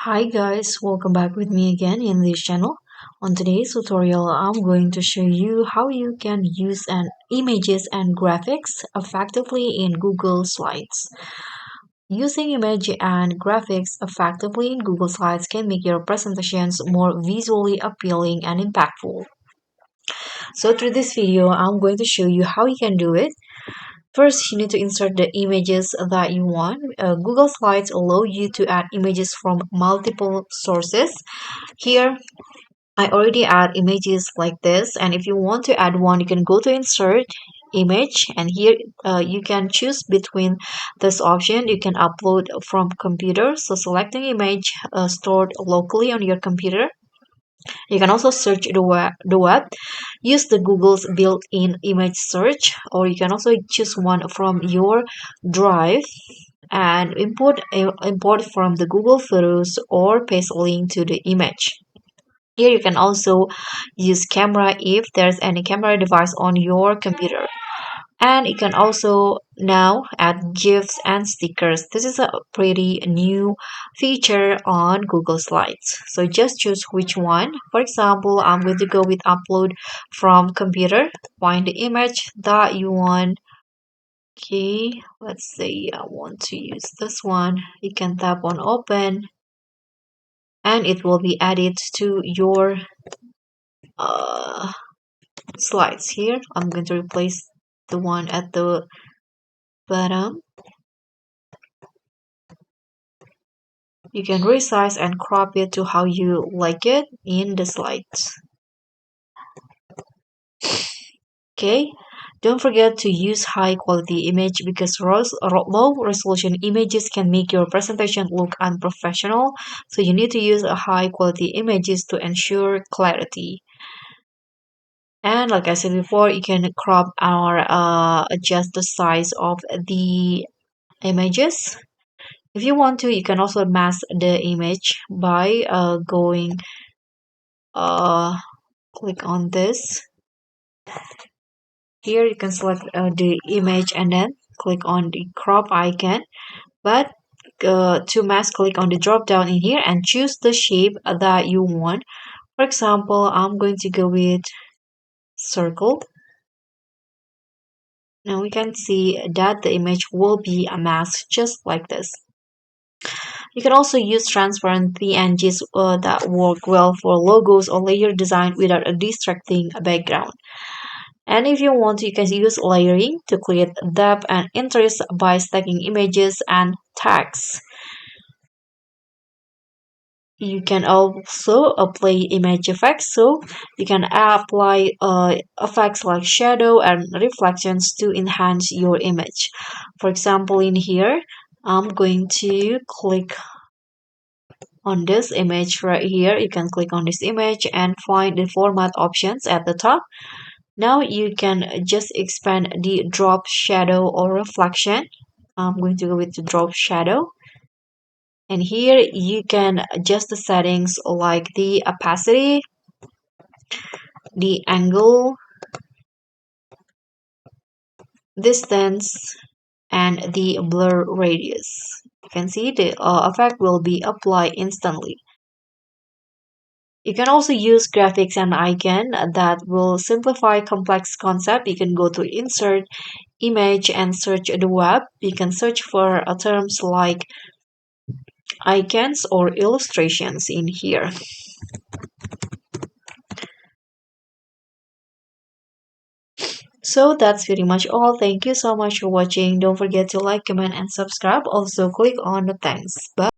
Hi guys, welcome back with me again in this channel. On today's tutorial, I'm going to show you how you can use images and graphics effectively in Google Slides. Using image and graphics effectively in Google Slides can make your presentations more visually appealing and impactful. So through this video, I'm going to show you how you can do it. First, you need to insert the images that you want. Google Slides allow you to add images from multiple sources. Here, I already add images like this, and if you want to add one, you can go to insert image, and here you can choose between this option. You can upload from computer, so selecting image stored locally on your computer. You can also search the web, use the Google's built-in image search, or you can also choose one from your drive and import from the Google Photos or paste a link to the image. Here you can also use camera if there's any camera device on your computer. And you can also now add GIFs and stickers. This is a pretty new feature on Google Slides. So just choose which one. For example, I'm going to go with upload from computer. Find the image that you want. Okay, let's say I want to use this one. You can tap on open and it will be added to your uh, slides. Here I'm going to replace the one at the bottom. You can resize and crop it to how you like it in the slides. Okay, don't forget to use high quality image because low resolution images can make your presentation look unprofessional. So you need to use a high quality images to ensure clarity. And like I said before, you can crop or adjust the size of the images. If you want to, you can also mask the image by going uh, click on this. Here you can select the image and then click on the crop icon. But to mask, click on the drop down in here and choose the shape that you want. For example, I'm going to go with circle. Now we can see that the image will be a mask just like this. You can also use transparent PNGs that work well for logos or layer design without a distracting background. And if you want, you can use layering to create depth and interest by stacking images and tags. You can also apply image effects, so you can apply effects like shadow and reflections to enhance your image. For example, in here, I'm going to click on this image right here. You can click on this image and find the format options at the top. Now you can just expand the drop shadow or reflection. I'm going to go with the drop shadow. And here you can adjust the settings like the opacity, the angle, distance, and the blur radius. You can see the effect will be applied instantly. You can also use graphics and icon that will simplify complex concept. You can go to insert image and search the web. You can search for terms like icons or illustrations in here. So that's pretty much all. Thank you so much for watching. Don't forget to like, comment, and subscribe. Also click on the thanks. Bye.